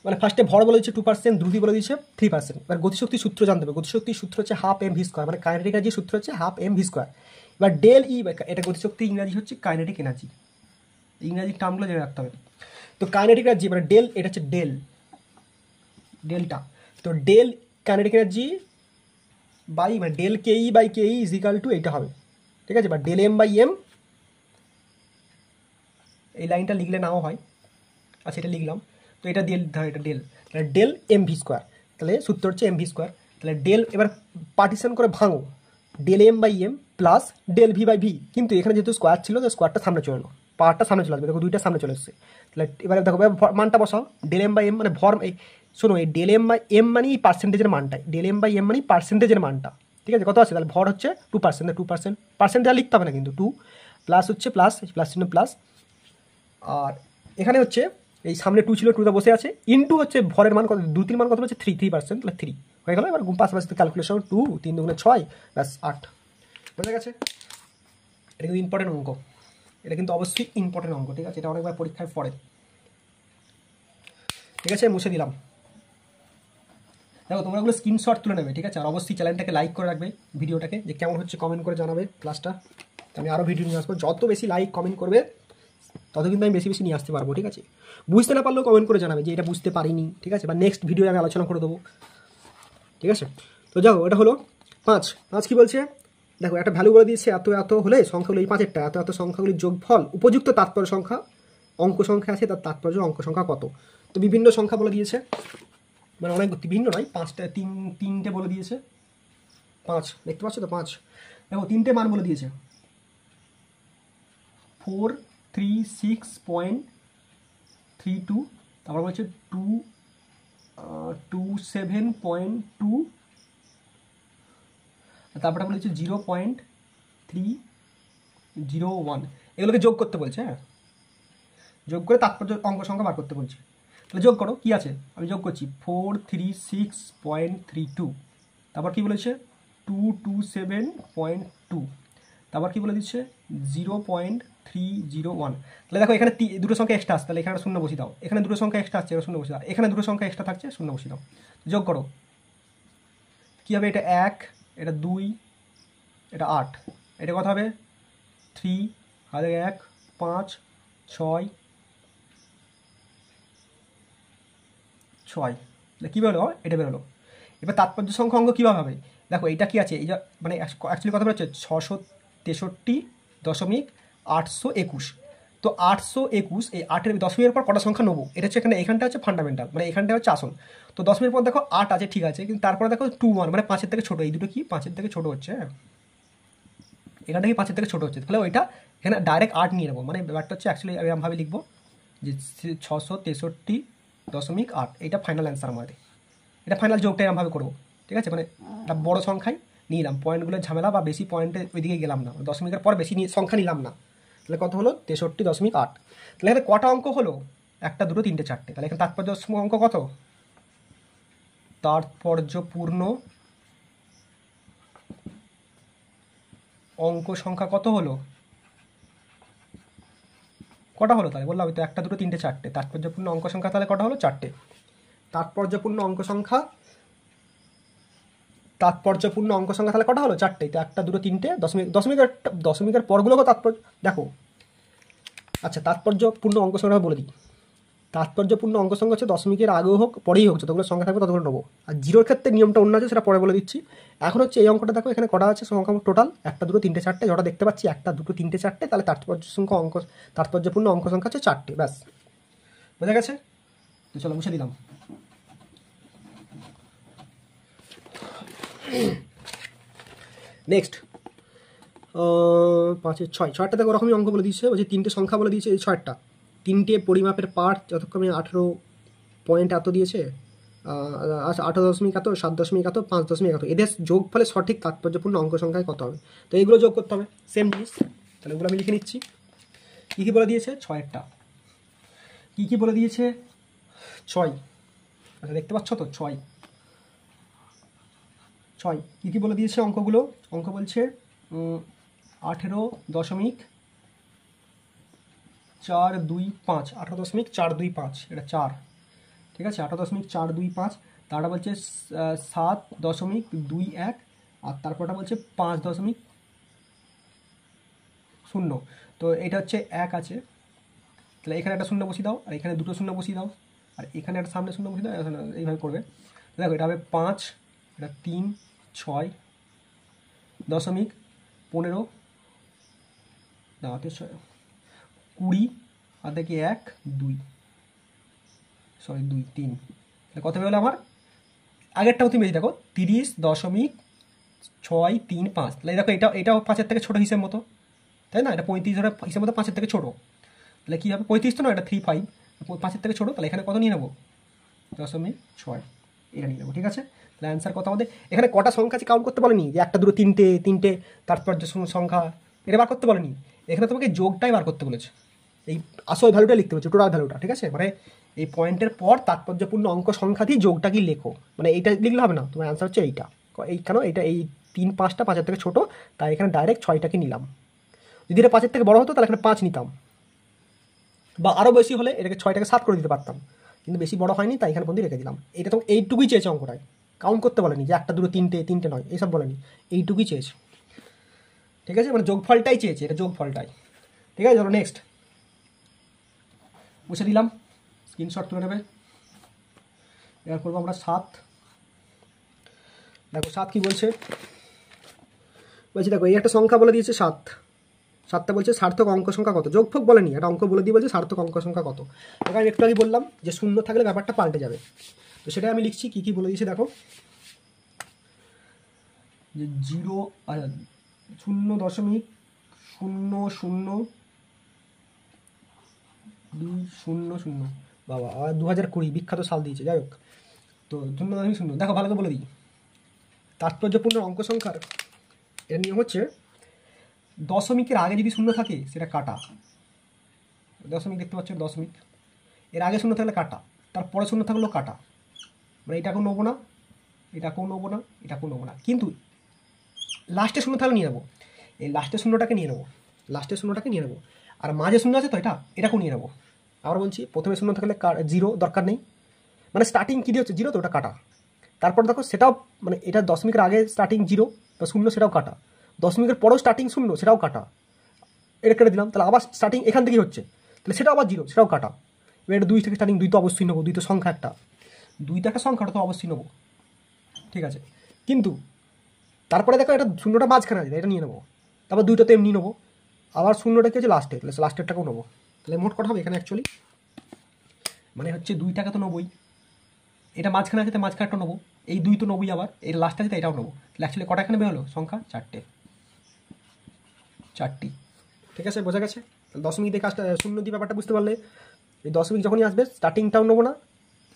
মানে ফার্স্টে ভর বলে দিচ্ছে 2%, দ্রুতি বলে দিচ্ছে 3%। এবার গতিশক্তির সূত্র জানতে হবে, গতিশক্তির সূত্র হচ্ছে ½ mv², মানে কাইনেটিক এনার্জির সূত্র হচ্ছে ½ mv²। এবার ডেল ই, এটা গতিশক্তি ইংরাজি হচ্ছে কাইনেটিক এনার্জি, ইংরাজি টার্মগুলো জেনে রাখতে হবে। তো কাইনেটিক এনার্জি মানে ডেল, এটা হচ্ছে ডেল, ডেলটা, তো ডেল কাইনেটিক এনার্জি বাই মানে ডেল কেই বাই কেই = এইটা হবে, ঠিক আছে? বা ডেল এম বাই এম, এই লাইনটা লিখলে নাও হয়, আচ্ছা এটা লিখলাম, তো এটা ডেল, ধর এটা ডেল, তাহলে ডেল mv², তাহলে সূত্র হচ্ছে mv², তাহলে ডেল, এবার পার্টিশন করে ভাঙো, del M by M plus del V by V, কিন্তু এখানে যেহেতু স্কোয়ার ছিল তো স্কোয়ারটা সামনে চলে এলো, পাওয়ারটা সামনে চলে আসবে, দেখো দুইটা সামনে চলে এসছে। তাহলে এবারে দেখো মানটা বসাও, ডেল এম বাই এম মানে ভর, এই শোনো এই ডেল এম বাই এম মানে পার্সেন্টেজের মানটাই, ডেল এম বাই এম মানে পার্সেন্টেজের মানটা, ঠিক আছে? কত আছে তাহলে ভর হচ্ছে 2%, 2% পার্সেন্টেজ লিখতে হবে না কিন্তু, 2 প্লাস হচ্ছে প্লাস প্লাস চিহ্ন প্লাস, আর এখানে হচ্ছে এই সামনে 2 ছিল, 2টা বসে আছে, ইনটু হচ্ছে ভরের মান কত, দ্রুতির মান কত হচ্ছে 3%, তাহলে 3 হয়ে গেল। এবার পাশাপাশি ক্যালকুলেশন 2 3 2 6 ব্যাস 8, বোঝা গেছে? এটা কিন্তু ইম্পর্টেন্ট অঙ্ক, এটা কিন্তু অবশ্যই ইম্পর্টেন্ট অঙ্ক, ঠিক আছে? এটা অনেকবার পরীক্ষায় পড়ে, ঠিক আছে? মুছে দিলাম। দেখো তোমরা ওগুলো স্ক্রিনশট তুলে নেবে, ঠিক আছে? আর অবশ্যই চ্যানেলটাকে লাইক করে রাখবে, ভিডিওটাকে যে কেমন হচ্ছে কমেন্ট করে জানাবে ক্লাসটা, আমি আরও ভিডিও নিয়ে আসবো, যত বেশি লাইক কমেন্ট করবে তত কিন্তু আমি বেশি বেশি নিয়ে আসতে পারবো, ঠিক আছে? বুঝতে না পারলেও কমেন্ট করে জানাবে যে এটা বুঝতে পারিনি, ঠিক আছে? বা নেক্সট ভিডিও আমি আলোচনা করে দেবো, ঠিক আছে? তো যাও, এটা হলো 5 কি বলছে দেখো, একটা ভ্যালু বলে দিয়েছে, এত এত হলে সংখ্যাগুলো এই 5-এরটা, এত এত সংখ্যাগুলির যোগফল উপযুক্ত তাৎপর্য সংখ্যা, অঙ্ক সংখ্যা আছে তার তাৎপর্য অঙ্ক সংখ্যা কত। তো বিভিন্ন সংখ্যা বলে দিয়েছে, মানে অনেক বিভিন্ন নয়, 5টা, তিনটে বলে দিয়েছে, 5 দেখতে পাচ্ছ তো 5, দেখো 3টে মান বলে দিয়েছে, 436.32, তারপর বলছে 227.2, তারপরে বলেছে 0.301, এগুলোকে যোগ করতে বলছে, হ্যাঁ যোগ করে তাৎপর্য অঙ্ক সংখ্যা বার করতে বলছে। তাহলে যোগ করো, কি আছে আমি যোগ করছি, 436.32, তারপর কি বলেছে 227.2, তারপর কি বলে দিচ্ছে 0.301। তাহলে দেখো এখানে দুটো সংখ্যা এক্সট্রা আসছে, তাহলে এখানে শূন্য বসিয়ে দাও, এখানে দুটো সংখ্যা এক্সট্রা আসছে, এখানে শূন্য বসিয়ে দাও, এখানে দুটো সংখ্যা এক্সট্রা থাকছে, শূন্য বসিয়ে দাও, যোগ করো কী হবে, এটা 1, এটা 2, এটা 8, এটা কত হবে 3 আর 1 5 6 6, তাহলে কী বেরোলো, এটা বেরোলো। এবার তাৎপর্য সংখ্যা অঙ্ক কীভাবে হবে, দেখো এটা কি আছে, এই যে মানে অ্যাকচুয়ালি কথা হচ্ছে 663.821, তো 821, এই 8-এর দশমিকের পর কটা সংখ্যা নেবো, এটা হচ্ছে এখানে, এখানটা হচ্ছে ফান্ডামেন্টাল, মানে এখানটা হচ্ছে আসল। তো দশমিকের পর দেখো 8 আছে, ঠিক আছে, কিন্তু তারপরে দেখো 21 মানে 5-এর থেকে ছোটো, এই দুটো কি 5-এর থেকে ছোটো হচ্ছে, হ্যাঁ এখানটা কি 5-এর থেকে ছোটো হচ্ছে, তাহলে ওইটা এখানে ডাইরেক্ট 8 নিয়ে নেবো, মানে ব্যাপারটা হচ্ছে অ্যাকচুয়ালি আমি এরকমভাবে লিখবো যে 663.8, এইটা ফাইনাল অ্যান্সার আমাদের, এটা ফাইনাল যোগটা এরকমভাবে করবো, ঠিক আছে? মানে একটা বড়ো সংখ্যায় নিলাম, পয়েন্টগুলোর ঝামেলা বা বেশি পয়েন্টে ওইদিকে গেলাম না, দশমিকের পর বেশি সংখ্যা নিলাম না, তাহলে কত হলো 63.8। তাহলে এখানে কটা অঙ্ক হলো, 1 2 3 4টে, তাহলে এখানে তাৎপর্য অঙ্ক কত, তাৎপর্যপূর্ণ অঙ্ক সংখ্যা কত হলো, কটা হলো, তাহলে বললাম তো 1 2 3 4টে, তাৎপর্যপূর্ণ অঙ্ক সংখ্যা তাহলে কটা হলো, 4টে। তাৎপর্যপূর্ণ অঙ্ক সংখ্যা তাহলে কটা হলো, 4টে। তো 1 2 3টে, দশমিকের পরগুলোকে তাৎপর্য দেখো, আচ্ছা তাৎপর্যপূর্ণ অঙ্ক সংখ্যা বলে দিই, তাৎপর্যপূর্ণ অঙ্ক সংখ্যা হচ্ছে দশমিকের আগেও হোক পরেই হোক, যতগুলো সংখ্যা থাকবে ততগুলো নেবো। আর জিরোর ক্ষেত্রে নিয়মটা অন্য আছে, সেটা পরে বলে দিচ্ছি। এখন হচ্ছে এই অঙ্কটা দেখো, এখানে কটা আছে সংখ্যা টোটাল 1 2 3 4টে, যেটা দেখতে পাচ্ছি 1 2 3 4টে, তাহলে তাৎপর্যপূর্ণ অঙ্ক সংখ্যা হচ্ছে 4টে, ব্যাস বোঝা গেছে? তো চলো মুছে দিলাম। নেক্সট 5 6 6টা দেখো ওরকমই অঙ্ক বলে দিচ্ছে, বলছে 3টে সংখ্যা বলে দিয়েছে, এই 6টা তিনটে পরিমাপের পার্ট যথাক্রমে 18 পয়েন্ট এত দিয়েছে, আচ্ছা 18 দশমিক এত, 7 দশমিক এত, 5 দশমিক এত, এদের যোগ ফলে সঠিক তাৎপর্যপূর্ণ অঙ্ক সংখ্যায় কত হবে। তো এইগুলো যোগ করতে হবে, সেম জিনিস। তাহলে এগুলো আমি লিখে নিচ্ছি। কী কী বলে দিয়েছে? 6টা। কী কী বলে দিয়েছে? 6। আচ্ছা দেখতে পাচ্ছ তো 6। কী কী বলে দিয়েছে অঙ্কগুলো? অঙ্ক বলছে 18.425, 18.425, এটা 4, ঠিক আছে। 18.425, তারটা বলছে 7.21, আর তারপরটা বলছে 5.0। তো এটা হচ্ছে 1 আছে, তাহলে এখানে একটা শূন্য বসিয়ে দাও, আর এখানে দুটো শূন্য বসিয়ে দাও, আর এখানে একটা সামনে শূন্য বসিয়ে দাও, এইভাবে করবে। দেখো এটা হবে 5, এটা 3, 6.15, না 20, আর দেখি 1, 2, 2, 3, কত হলো আমার? আগেরটাও তুমি বেশি দেখো 30.635। তাহলে দেখো এটাও 5-এর থেকে ছোটো হিসেব মতো, তাই না? এটা 35 ধরে হিসেব মতো 5-এর থেকে ছোটো, তাহলে কী হবে? 35 তো না, এটা 35, 5-এর থেকে ছোটো, তাহলে এখানে কত নিয়ে নেবো? 0.6, এটা নিয়ে নেবো, ঠিক আছে। তাহলে অ্যান্সার কত আমাদের? এখানে কটা সংখ্যা আছে কাউন্ট করতে বলেনি, যে 1, 2, 3টে তারপর যে সংখ্যা এটা বার করতে বলেনি। এখানে তোমাকে যোগটাই বার করতে বলেছে, এই আসল ভ্যালুটা লিখতে বলেছে, টোটাল ভ্যালুটা, ঠিক আছে। মানে এই পয়েন্টের পর তাৎপর্যপূর্ণ অঙ্ক সংখ্যা দিয়ে যোগটা কি লেখো, মানে এইটা লিখলে হবে না, তোমার অ্যান্সার হচ্ছে এইটা। এই কেন এটা এই 3, 5টা 5-এর থেকে ছোটো, তাই এখানে ডাইরেক্ট 6টাকে নিলাম। যদি এটা 5-এর থেকে বড় হতো তাহলে এখানে 5 নিতাম, বা আরও বেশি হলে এটাকে 6টাকে 7 করে দিতে পারতাম, কিন্তু বেশি বড় হয়নি তাই এখানে পর্যন্ত রেখে দিলাম। এটা তো এইটুকুই চেয়েছে অঙ্কটায়, কাউন্ট করতে বলেনি যে 1, 2, 3টে নয়, এইসব বলেনি, এইটুকুই চেয়েছে, ঠিক আছে। মানে যোগফলটাই চেয়েছে, এটা যোগফলটাই, ঠিক আছে। চলো নেক্সট মুছে দিলাম, স্ক্রিনশট তুলে নেবে। এবার করবো আমরা 7। দেখো 7 কি বলছে, দেখো এই একটা সংখ্যা বলে দিয়েছে 7টা বলছে সার্থক অঙ্ক সংখ্যা কত। যোগফল বলেনি, একটা অঙ্ক বলে দিয়ে বলছে সার্থক অঙ্ক সংখ্যা কত। এবার একটু আগে বললাম যে শূন্য থাকলে ব্যাপারটা পাল্টে যাবে, তো সেটাই আমি লিখছি। কী কী বলে দিয়েছে দেখো, যে 0.00200, বাবা 2020 বিখ্যাত সাল দিয়েছে, যাই হোক। তো 0.0, দেখো ভালো করে বলে দিই। তাৎপর্যপূর্ণ অঙ্ক সংখ্যার এর নিয়ম হচ্ছে, দশমিকের আগে যদি শূন্য থাকে সেটা কাটা। দশমিক দেখতে পাচ্ছ, দশমিক এর আগে শূন্য থাকলে কাটা, তারপরে শূন্য থাকলেও কাটা, মানে এটাকেও নেবো না, এটাকেও নেবো না, এটাকেও নেবো না, কিন্তু লাস্টে শূন্য থাকলে নিয়ে নেবো। এই লাস্টের শূন্যটাকে নিয়ে নেবো, আর মাঝে শূন্য আছে তো এটাকেও নিয়ে নেবো। আবার বলছি, প্রথমে শূন্য থাকলে 0 দরকার নেই, মানে স্টার্টিং কী দিয়ে হচ্ছে 0, তো ওটা কাটা। তারপর দেখো সেটাও, মানে এটা দশমিকের আগে স্টার্টিং 0 বা শূন্য, সেটাও কাটা। দশমিকের পরেও স্টার্টিং শূন্য, সেটাও কাটা, এটা কেটে দিলাম। তাহলে আবার স্টার্টিং এখান থেকেই হচ্ছে, তাহলে সেটাও আবার 0, সেটাও কাটা। এবার এটা 2 থেকে স্টার্টিং, 2 তো অবশ্যই নেবো, 2 তো সংখ্যা একটা, 2 তো একটা সংখ্যাটা তো অবশ্যই নেবো, ঠিক আছে। কিন্তু তারপরে দেখো এটা শূন্যটা মাঝখানে আছে, এটা নিয়ে নেবো, তারপর 2টা তো এমনি নেবো, আবার শূন্যটা কি হচ্ছে লাস্টে, তাহলে লাস্টেরটাকেও নেবো। তাহলে মোট কথা হবে এখানে অ্যাকচুয়ালি, মানে হচ্ছে 2টাকে তো নেবোই, এটা মাঝখানে আছে তাই মাঝখানেটা নেবো, এই 2 তো নেবোই, আবার এই লাস্টে আছে তাই এটাও নেবো। তাহলে অ্যাকচুয়ালি কটা এখানে বেরোলো সংখ্যা? 4টি, ঠিক আছে, বোঝা গেছে। দশমিক দিয়ে কাজটা, শূন্য দিয়ে ব্যাপারটা বুঝতে পারলে, এই দশমিক যখনই আসবে স্টার্টিংটাও নেবো না,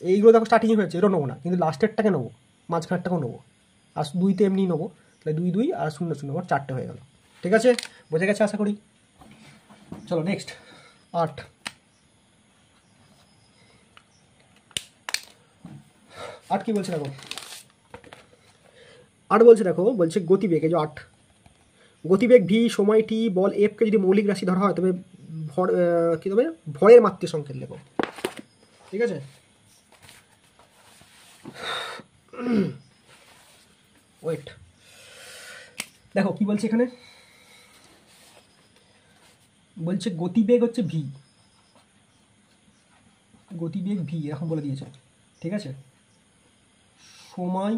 এইগুলো দেখো স্টার্টিংই হয়েছে, এটাও নেবো না, কিন্তু লাস্টেরটাকে নেবো, মাঝখানেরটাকেও নেবো, আর 2 তো এমনি নেবো। তাহলে 2, 2 আর 0, 0, 4টে হয়ে গেল, ঠিক আছে, বোঝা গেছে আশা করি। চলো নেক্সট 8। কি বলছে দেখো, 8 বলছে দেখো, বলছে গতিবেগ, এই যে 8, গতিবেগ ভি, সময় টি, বল এফকে যদি মৌলিক রাশি ধরা হয় তবে ভর কী হবে, ভরের মাত্রা সংকেত লেখো, ঠিক আছে। ওয়েট, দেখো কি বলছে এখানে, বলছে গতিবেগ হচ্ছে ভি, গতিবেগ ভি এরকম বলে দিয়েছে, ঠিক আছে। সময়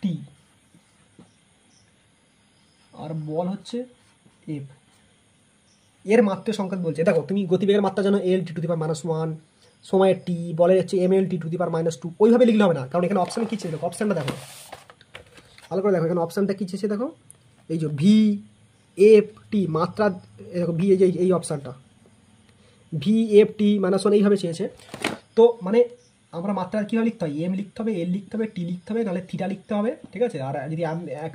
টি, আর বল হচ্ছে এফ, এর মাত্রা সংকেত বলছে। দেখো তুমি গতিবেগের মাত্রা জানো L t⁻⁻1, সময়ের টি, বলের হচ্ছে mL t⁻², ওইভাবে লিখলে হবে না, কারণ এখানে অপশান কী চেয়েছে দেখো, অপশানটা দেখো ভালো করে, দেখো এখানে অপশানটা কী চেয়েছে দেখো, এই যে ভি, এফ টি মাত্রা, ভি এই অপশানটা ভি এফ টি -1 এইভাবে চেয়েছে। তো মানে আমরা মাত্রা কীভাবে লিখতে হয়, এম লিখতে হবে, এল লিখতে হবে, টি লিখতে হবে, নাহলে থিটা লিখতে হবে, ঠিক আছে। আর যদি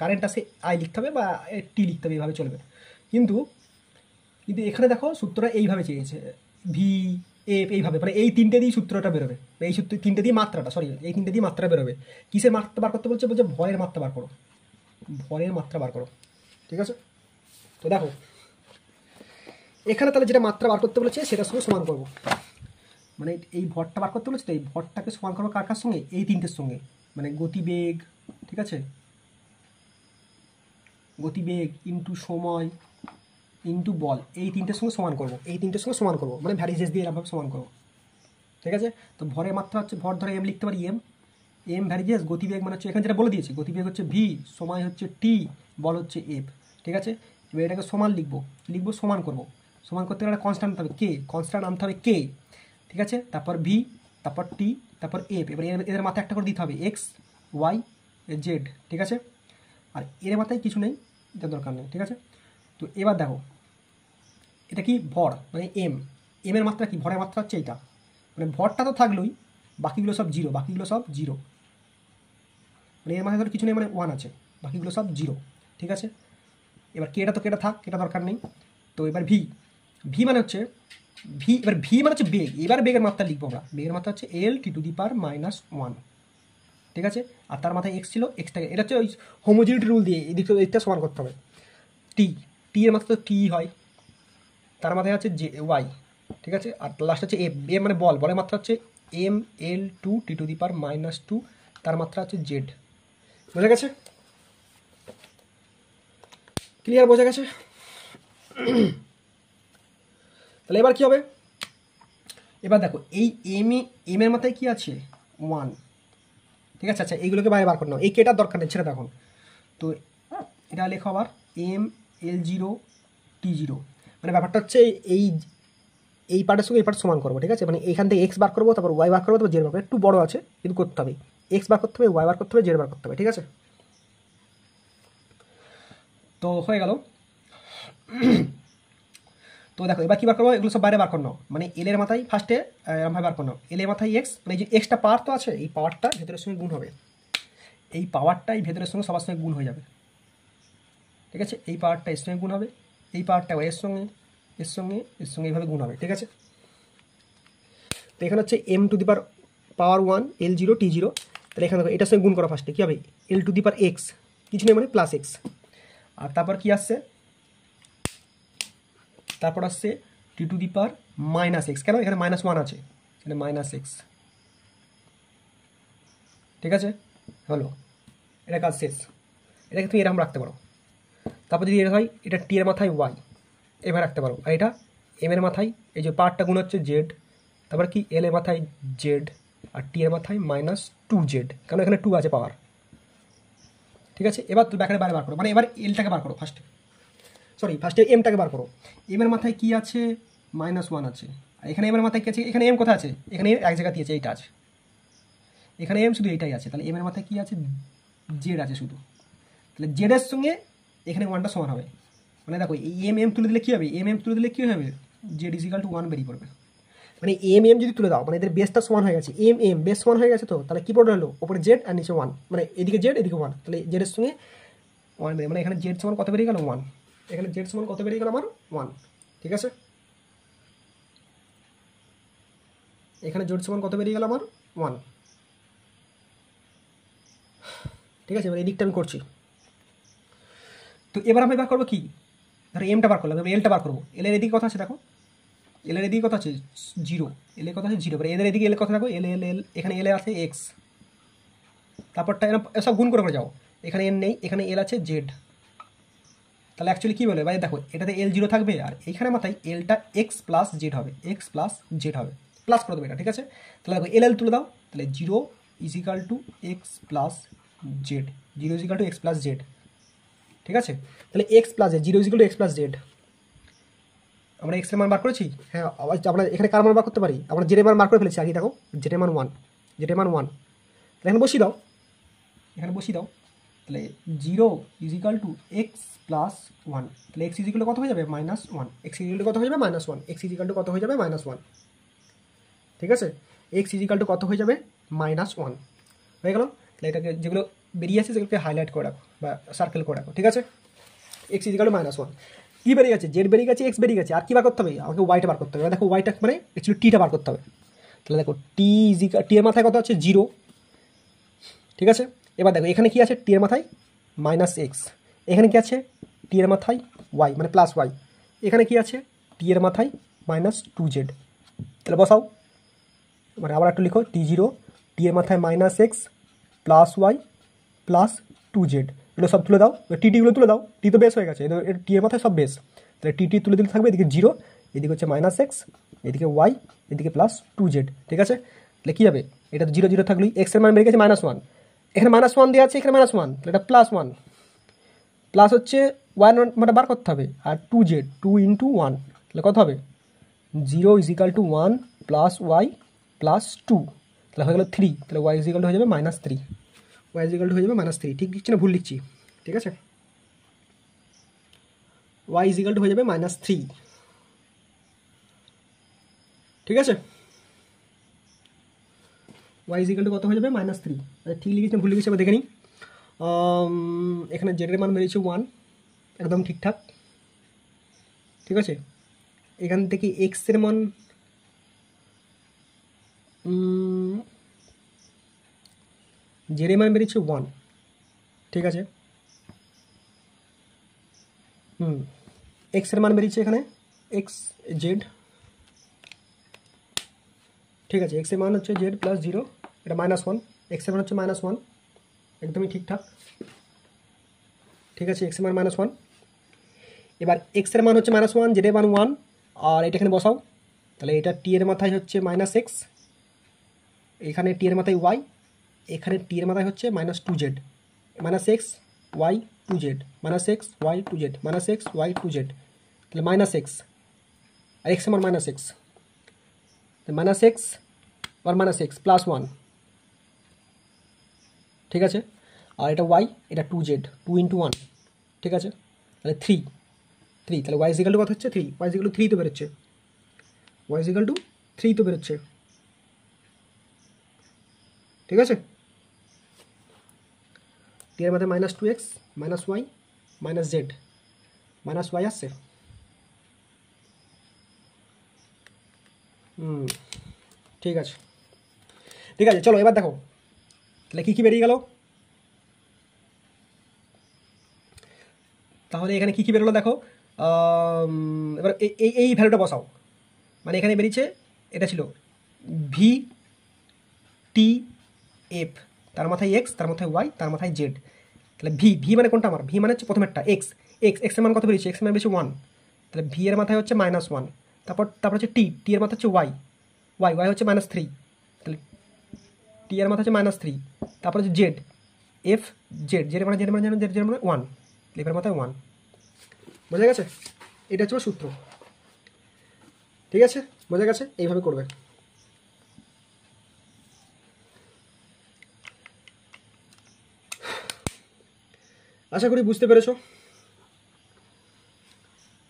কারেন্ট আসে আই লিখতে হবে বা টি লিখতে হবে, এইভাবে চলবে। কিন্তু এখানে দেখো সূত্রটা এইভাবে চেয়েছে, ভি এফ এইভাবে, মানে এই তিনটে দিয়ে সূত্রটা বেরোবে, এই সূত্র তিনটে দিয়ে মাত্রাটা, সরি এই তিনটে দিয়ে মাত্রা বেরোবে। কিসের মাত্রা বার করতে বলছে, ভরের মাত্রা বার করো, ভরের মাত্রা বার করো, ঠিক আছে। তো দেখো এখানে তাহলে যেটা মাত্রা বার করতে বলেছে সেটার সঙ্গে সমান করবো, মানে এই ভরটা বার করতে বলেছে, তো এই ভরটাকে সমান করবো কার সঙ্গে, এই তিনটের সঙ্গে, মানে গতিবেগ, ঠিক আছে, গতিবেগ ইন্টু সময় ইন্টু বল, এই তিনটের সঙ্গে সমান করবো, এই তিনটের সঙ্গে সমান করবো, মানে ভ্যারিজেস দিয়ে এরকমভাবে সমান করবো, ঠিক আছে। তো ভরের মাত্রা হচ্ছে, ভর ধরে এম লিখতে পারি, এম ভ্যারিজেস, গতিবেগ মানে হচ্ছে এখানে যেটা বলে দিয়েছি, গতিবেগ হচ্ছে ভি, সময় হচ্ছে টি, বল হচ্ছে এফ, ঠিক আছে। এবার এটাকে সমান লিখবো সমান করবো, সমান করতে গেলে কনস্ট্যান্ট আনতে হবে কে, কনস্ট্যান্ট আনতে হবে কে, ঠিক আছে। তারপর ভি, তারপর টি, তারপর এফ। এবার এদের মাথায় একটা করে দিতে হবে এক্স ওয়াই জেড, ঠিক আছে। আর এর মাথায় কিছু নেই, এটা দরকার নেই, ঠিক আছে। তো এবার দেখো এটা কি ভর, মানে এর মাত্রা কি, ভরের মাত্রা হচ্ছে এইটা, মানে ভরটা তো থাকলোই, বাকিগুলো সব জিরো, মানে এর মাথায় ধর কিছু নেই, মানে 1 আছে, বাকিগুলো সব জিরো, ঠিক আছে। এবার কেটা তো কেটা থাক, কেটা দরকার নেই। তো এবার ভি মানে হচ্ছে ভি মানে হচ্ছে বেগ, এবার বেগের মাত্রা লিখবো আমরা, বেগের মাত্রা হচ্ছে এল টি টু দি পাওয়ার -1, ঠিক আছে। আর তার মাথায় এক্স ছিল, এক্সটাকে এটা হচ্ছে ওই হোমোজিনিটি রুল দিয়ে এদিকটা সমান করতে হবে। টি এর মাত্রা তো টি হয়, তার মাথায় আছে জে ওয়াই, ঠিক আছে। আর লাস্ট হচ্ছে এম মানে বলের মাত্রা হচ্ছে M L to T to the power -2, তার মাত্রা হচ্ছে জেড। বোঝা গেছে, ক্লিয়ার, বোঝা গেছে। তাহলে এবার কি হবে, এবার দেখো এই এম এর মাথায় কি আছে 1, ঠিক আছে। আচ্ছা এইগুলোকে বাইরে বার করে নাও, এই কেটার দরকার নেই, ছেড়ে দেখুন। তো এটা লেখো আবার M L zero T zero, মানে ব্যাপারটা হচ্ছে এই পার্টের সঙ্গে এই পার্ট সমান করবো, ঠিক আছে। মানে এখান থেকে এক্স বার করবো, তারপর ওয়াই বার করবো, তারপর জেড বার করবো, একটু বড় আছে কিন্তু করতে হবে, এক্স বার করতে হবে, ওয়াই বার করতে হবে, জেড বার করতে হবে, ঠিক আছে। তো হয়ে গেল। তো দেখো এবার কী বার করবো, এগুলো সব বাইরে বার করে নাও, মানে এল এর মাথায় ফার্স্টে এরমভাবে বার করে নাও, এল এর মাথায় এক্স, মানে এই যে এক্সটা পাওয়ার তো আছে, এই পাওয়ারটা ভেতরের সঙ্গে গুণ হবে, এই পাওয়ারটাই ভেতরের সঙ্গে সবার সঙ্গে গুণ হয়ে যাবে, ঠিক আছে। এই পাওয়ারটা এর সঙ্গে গুণ হবে, এই পাওয়ারটা এর সঙ্গে এইভাবে গুণ হবে, ঠিক আছে। তো এখানে হচ্ছে M to the power 1 L zero T zero, তাহলে এখানে দেখো এটার সঙ্গে গুণ করা ফার্স্টে কী হবে, এল টু দি পাওয়ার এক্স, কিছু নেই মানে প্লাস এক্স, আর তারপর কি আসছে, তারপর আসছে টি টু দি পাওয়ার -x, কেন এখানে -1 আছে, এখানে -x, ঠিক আছে, হলো, এটা কাজ শেষ। এটাকে তুমি এরকম রাখতে পারো। তারপর যদি এটা হয়, এটা টি এর মাথায় ওয়াই এভাবে রাখতে পারো, আর এটা এম এর মাথায় এই যে পাওয়ারটা গুণ হচ্ছে জেড, তারপর কি এল এর মাথায় জেড, আর টি এর মাথায় -2z, কারণ এখানে 2 আছে পাওয়ার, ঠিক আছে। এবার তুমি ব্যাকের বাইরে বার করো, মানে এবার এলটাকে বার করো ফার্স্টে এমটাকে বার করো। এম এর মাথায় কি আছে, -1 আছে, আর এখানে এম এর মাথায় কি আছে, এখানে এম কোথায় আছে, এখানে এক জায়গা দিয়েছে, এইটা আছে, এখানে এম শুধু এইটাই আছে, তাহলে এম এর মাথায় কি আছে, জেড আছে শুধু, তাহলে জেডের সঙ্গে এখানে 1টা সমান হবে, মানে দেখো এই এম তুলে দিলে কী হবে, তুলে দিলে কী হবে, জেড ইজিক্যাল টু 1 বেরিয়ে পড়বে, মানে এম যদি তুলে দাও, মানে এদের বেসটা সমান হয়ে গেছে, বেস সমান হয়ে গেছে, তো তাহলে কী পড়ে হলো, ওপরে জেড আর নিচে 1, মানে এদিকে জেড এদিকে 1, তাহলে জেডের সঙ্গে 1 বেরিয়ে, মানে এখানে জেড সমান কত বেরিয়ে গেল 1, এখানে জেড সমান কত বেরিয়ে গেল আমার 1, ঠিক আছে। এখানে জেড সমান কত বেরিয়ে গেল আমার 1, ঠিক আছে। এবার এই দিকটা আমি করছি। তো এবার আমি বার করবো কি, ধরো এমটা বার করলাম, এবার এলটা বার করবো, এলের এদিকে কথা আছে দেখো, এলের এদিকে কথা আছে 0, এলের কথা আছে 0, এবার এদের এদিকে এলের কথা দেখো, এল এখানে এলে আছে এক্স, তারপরটা এরকম সব গুণ করে যাও, এখানে এন নেই, এখানে এল আছে জেড, তাহলে অ্যাকচুয়ালি কী বলে ভাই, দেখো এটাতে এল 0 থাকবে, আর এইখানে মাথায় এলটা এক্স প্লাস জেড হবে, প্লাস করে দেবে এটা, ঠিক আছে। তাহলে দেখো এল তুলে দাও, তাহলে 0 equal to x plus Z, ঠিক আছে। তাহলে x plus Z, 0 equal to x plus Z, আমরা এক্স এর মান বার করেছি, হ্যাঁ আমরা এখানে কার মান বার করতে পারি, আমরা জেড এর মান বার করে ফেলেছি আগে, দেখো জেড এর মান 1, তাহলে এখানে বসিয়ে দাও, তাহলে 0 is equal two x plus one. তাহলে এক্স ইজ ইকাল টু কত হয়ে যাবে -1, এক্স ইজ ইকাল টু কত হয়ে যাবে -1, এক্স ইজ ইকাল টু কত হয়ে যাবে -1, ঠিক আছে। এক্স ইজ ইকাল টু কত হয়ে যাবে -1 হয়ে গেল। তাহলে এটাকে যেগুলো বেরিয়ে আছে সেগুলোকে হাইলাইট করে রাখো বা সার্কেল করে রাখো, ঠিক আছে। এক্স ইজ ইকাল টু -1, কী বেরিয়ে গেছে, জেড বেরিয়ে গেছে, এক্স বেরিয়ে গেছে, আর কী বার করতে হবে, আমাকে ওয়াইটা বার করতে হবে। দেখো ওয়াইটা মানে অ্যাকচুয়ালি টিটা বার করতে হবে। তাহলে দেখো টি ইজ ইকাল, টি এর মাথায় কত আছে 0, ঠিক আছে। এবার দেখো এখানে কি আছে, টি এর মাথায় -x, এখানে কি আছে টি এর মাথায় y মানে +y, এখানে কি আছে টি এর মাথায় -2z। তাহলে বসাও, মানে আবার একটু লিখো t0 টি এর মাথায় -x +y +2z, এগুলো সব তুলে দাও, টিগুলো তুলে দাও, টি তো বেস হয়ে গেছে, টি এর মাথায় সব বেস। তাহলে টি তুলে দিলে থাকবে এদিকে 0, এদিকে হচ্ছে -x, এদিকে y, এদিকে +2z, ঠিক আছে। তাহলে কী হবে, এটা তো 0 0 থাকলেই এক্স এর মান বেরিয়ে গেছে -1, এখানে -1 দেওয়া আছে, এখানে -1, তাহলে এটা +1, প্লাস হচ্ছে ওয়াই মানে বার করতে হবে, আর 2z 2 × 1, তাহলে কত হবে 0 is equal to 1 plus Y plus 2, তাহলে হয়ে গেল 3, তাহলে ওয়াই ইজ ইকাল টু হয়ে যাবে -3, ওয়াই ইজ ইকাল টু হয়ে যাবে -3, ঠিক লিখছি না ভুল লিখছি, ঠিক আছে। ওয়াই ইজ ইকাল টু হয়ে যাবে -3, ঠিক আছে। ওয়াই ইজ ইকাল টু কত হয়ে যাবে -3, ঠিক লিখেছি না ভুল লিখেছি এবার দেখে নিই। এখানে জেডের মান বেরিয়েছে 1, একদম ঠিকঠাক, ঠিক আছে। এখান থেকে এক্সের মান জেডের মান বেরিয়েছে 1, ঠিক আছে। এক্সের মান বেরিয়েছে এখানে এক্স জেড, ঠিক আছে। এক্সের মান হচ্ছে জেড প্লাস 0, এটা -1, এক্সের মান হচ্ছে -1, একদমই ঠিকঠাক, ঠিক আছে। এক্সের মান -1, এবার এক্সের মান হচ্ছে -1, জেডের মান 1, আর এটা এখানে বসাও, তাহলে এটা টি এর মাথায় হচ্ছে -x, এখানে টি এর মাথায় y, এখানে টি এর মাথায় হচ্ছে -2z, -x y 2z, -x y 2z, -x y 2z, তাহলে -x, আর এক্স এর মান -x, -x আর -x +1, ঠিক আছে। আর এটা y, এটা 2z 2 × 1, ঠিক আছে। তাহলে 3, তাহলে y ইজ ইকাল টু কত হচ্ছে 3, y ইজ ইকাল টু 3 তো বেরোচ্ছে, y ইজ ইকাল টু 3 তো বেরোচ্ছে, ঠিক আছে। টি এর মধ্যে -2x -y -z -y আসছে, ঠিক আছে, ঠিক আছে। চলো এবার দেখো তাহলে কী কী বেরিয়ে গেল, তাহলে এখানে কী কী বেরোলো দেখো। এবার এই ভ্যালুটা বসাও, মানে এখানে বেরিয়েছে, এটা ছিল ভি টি এফ, তার মাথায় এক্স, তার মাথায় ওয়াই, তার মাথায় জেড। তাহলে ভি মানে কোনটা, আমার ভি মানে হচ্ছে প্রথমেরটা এক্স, এক্সের মান কত বেরিয়েছে, এক্সের মান বেরিয়েছে 1, তাহলে ভি এর মাথায় হচ্ছে -1, তারপর হচ্ছে টি এর মাথা হচ্ছে ওয়াই হচ্ছে -3, তাহলে টি এর মাথা হচ্ছে -3, তারপর হচ্ছে জেড এফ জেড মানে 1, এফের মাথায় 1, বোঝা গেছে, এটা হচ্ছে সূত্র, ঠিক আছে, বোঝা গেছে, এইভাবে করবে। আশা করি বুঝতে পেরেছো,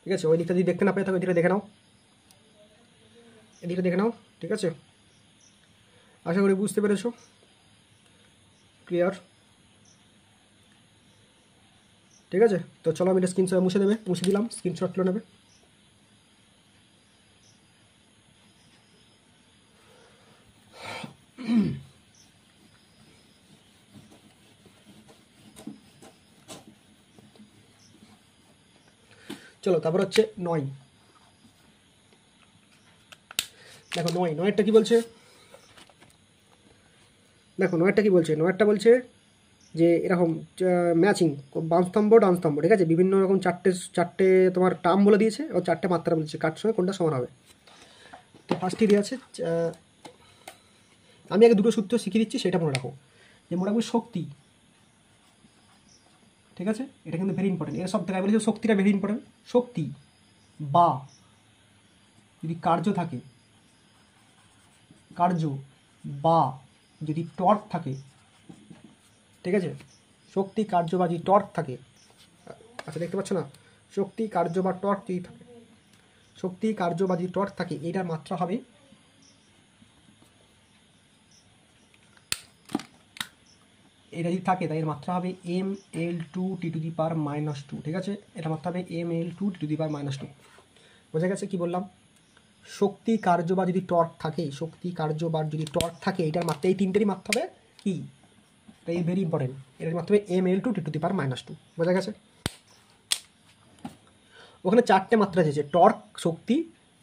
ঠিক আছে। ওই দিকটা যদি দেখতে না পেয়ে থাকো, এদিকটা দেখে নাও, এদিকটা দেখে নাও, ঠিক আছে। আশা করি বুঝতে পেরেছো, ক্লিয়ার, ঠিক আছে। তো চলো আমি এটা স্ক্রিনশট মুছে দিলাম, স্ক্রিনশট তুলে নেবে। চলো তারপর হচ্ছে 9, দেখো 9টা কি বলছে, দেখো 9টা কি বলছে, 9টা বলছে যে এরকম ম্যাচিং বাম স্তম্ভ ডান স্তম্ভ, ঠিক আছে, বিভিন্ন রকম চারটে তোমার টার্ম বলে দিয়েছে, ও 4টে মাত্রা বলছে, কার সঙ্গে কোনটা সমান হবে। তো ফার্স্টই দিয়ে আছে, আমি আগে দুটো সূত্র শিখিয়ে দিচ্ছি, সেটা মনে রাখো, যে মনে রাখবো শক্তি, ঠিক আছে, এটা কিন্তু ভেরি ইম্পর্টেন্ট, এর সব থেকে বলেছে শক্তিটা ভেরি ইম্পর্টেন্ট। শক্তি বা যদি কার্য থাকে, কার্য বা যদি টর্ক থাকে, ঠিক আছে, শক্তি, কার্য বা যদি টর্ক থাকে, আচ্ছা দেখতে পাচ্ছ না, শক্তি, কার্য বা টর্ক যদি থাকে, শক্তি, কার্য বা যদি টর্ক থাকে, এইটার মাত্রা হবে, এটা যদি থাকে তাই এর মাত্রা হবে ml2t⁻², ঠিক আছে? এটা মাত্রা হবে ml2t⁻²। বোঝা গেছে কি বললাম? শক্তি, কার্য বা যদি টর্ক থাকে, শক্তি, কার্য বা যদি টর্ক থাকে, এটার মাত্রা, এই তিনটেরই মাত্রা হবে কি, এই ভেরি ইম্পর্টেন্ট, এটার মাত্রা হবে ml2t⁻²। বোঝা গেছে? ওখানে চারটে মাত্রা আছে, টর্ক, শক্তি,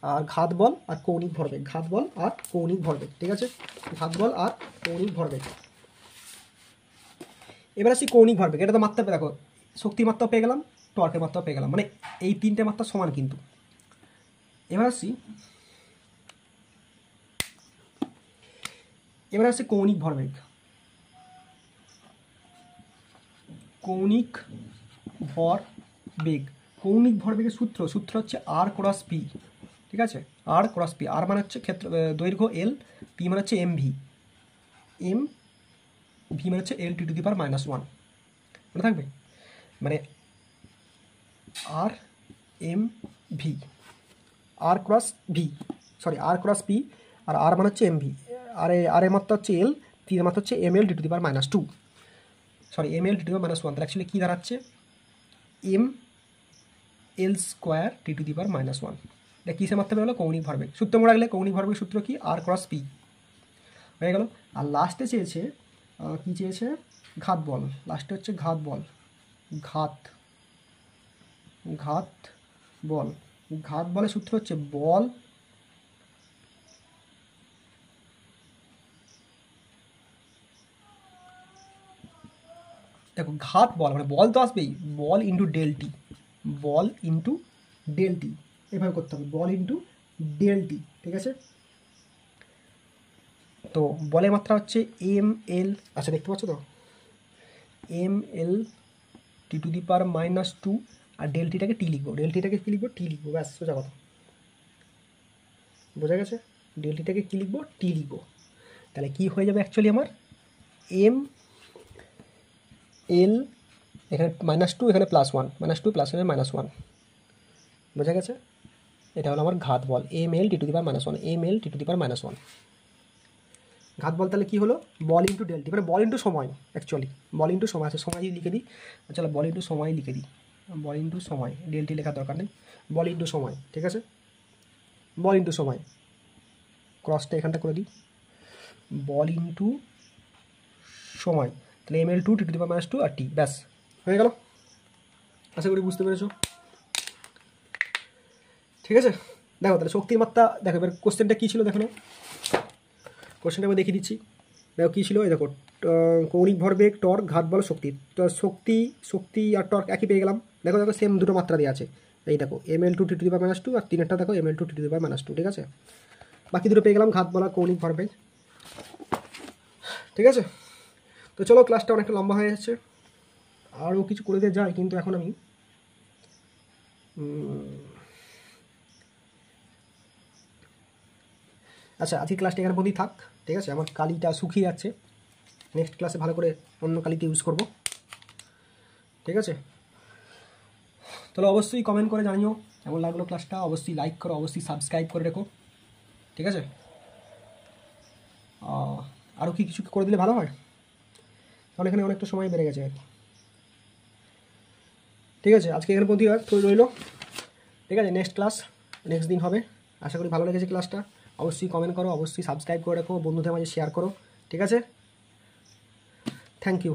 আর ঘাত বল আর কৌণিক ভরবেগ, ঘাত বল আর কৌণিক ভরবেগ, ঠিক আছে? ঘাত বল আর কৌণিক ভরবেগ। এবার আসি কৌণিক ভরবেগ। এটা তো মাত্রা দেখো, শক্তির মাত্রা পেয়ে গেলাম, টর্কের মাত্রা পেয়ে গেলাম, মানে এই তিনটে মাত্রা সমান কিন্তু। এবার আসি কৌণিক ভরবেগ। কৌণিক ভরবেগ, কৌণিক ভরবেগের সূত্র হচ্ছে আর ক্রস পি, ঠিক আছে? আর ক্রস পি, আর মানে হচ্ছে ক্ষেত্র দৈর্ঘ্য এল, পি মানে হচ্ছে এম ভি, ভি মানে হচ্ছে L⁻⁻1, মনে থাকবে? মানে আর এম ভি, আর ক্রস ভি, সরি আর ক্রস পি, আর আর মানে হচ্ছে এম ভি, আর এর মাত্রা হচ্ছে এল, পি এর মাত্রা হচ্ছে ml⁻², সরি ml⁻², তাহলে অ্যাকচুয়ালি কী দাঁড়াচ্ছে, ml²t⁻²। এটা কিসের মাত্রা বেরোলো? কৌণিক ভরবেগ। সূত্র মনে রাখলে, কৌণিক ভরবেগ সূত্র কি, আর ক্রস পি হয়ে গেল। আর লাস্টে চেয়েছে কি চেয়েছে, ঘাত বল। লাস্টে হচ্ছে ঘাত বল, ঘাত বল। ঘাত বলের সূত্র হচ্ছে বল দেখো, ঘাত বল মানে বল তো আসবেই, বল ইন্টু ডেল টি, বল ইন্টু ডেল টি, এভাবে করতে হবে, বল ইন্টু ডেল টি, ঠিক আছে? তো বলের মাত্রা হচ্ছে ml, আচ্ছা দেখতে পাচ্ছ তো, ml⁻², আর ডেলটিটাকে টি লিখবো, ডেলটিটাকে কী লিখবো, টি লিখবো, ব্যাস সোজা কথা। বোঝা গেছে? ডেলটিটাকে কী লিখবো, টি লিখবো। তাহলে কি হয়ে যাবে অ্যাকচুয়ালি আমার, ml, এখানে -2, এখানে +1, -2 + 1 -1, বোঝা গেছে? এটা হলো আমার ঘাত বল, ml⁻², ml⁻²। ঘাত বল তাহলে কি হলো, বল ইন্টু ডেলটি, মানে বল ইন্টু সময়, অ্যাকচুয়ালি বল ইন্টু সময় আছে, সময় যদি লিখে দিই, চলো বল ইন্টু সময় লিখে দিই, বল ইন্টু সময়, ডেলটি লেখার দরকার নেই, বল ইন্টু সময়, ঠিক আছে? বল ইন্টু সময়, ক্রসটা এখানটা করে দিই, বল ইন্টু সময়, তাহলে ml2t⁻² আর টি, ব্যাস হয়ে গেল। আশা করি বুঝতে পেরেছো, ঠিক আছে? দেখো তাহলে শক্তির মাত্রা দেখো, এবার কোশ্চেনটা কী ছিল দেখো না, কোশ্চেনটা আমি দেখিয়ে দিচ্ছি। দেখো কী ছিল, এই দেখো কৌণিক ভরবেগ, টর্ক, ঘাত বল, শক্তি। তো শক্তি আর টর্ক একই পেয়ে গেলাম। দেখো সেম দুটো মাত্রা দেওয়া আছে, এই দেখো ml2t⁻², আর তিনেরটা দেখো ml2t⁻², ঠিক আছে? বাকি দুটো পেয়ে গেলাম, ঘাত বল আর কৌণিক ভরবেগ, ঠিক আছে? তো চলো, ক্লাসটা অনেকটা লম্বা হয়ে যাচ্ছে, আরও কিছু করে দিয়ে যায়, কিন্তু এখন আমি আচ্ছা আজকে ক্লাসটা এখানে পর্যন্তই থাক, ঠিক আছে? আমার কালিটা শুকিয়ে যাচ্ছে, নেক্সট ক্লাসে ভালো করে অন্য কালিতে ইউজ করব, ঠিক আছে? তাহলে অবশ্যই কমেন্ট করে জানিও কেমন লাগলো ক্লাসটা, অবশ্যই লাইক করো, অবশ্যই সাবস্ক্রাইব করে রেখো, ঠিক আছে? আরও কি কিছু করে দিলে ভালো হয়, কারণ এখানে অনেকটা সময় বেড়ে গেছে আর কি, ঠিক আছে? আজকে এখানে পর্যন্তই রইলো, ঠিক আছে? নেক্সট ক্লাস নেক্সট দিন হবে, আশা করি ভালো লেগেছে ক্লাসটা। অবশ্যই কমেন্ট করো, অবশ্যই সাবস্ক্রাইব করে রাখো, বন্ধুদের মাঝে শেয়ার করো, ঠিক আছে? Thank you.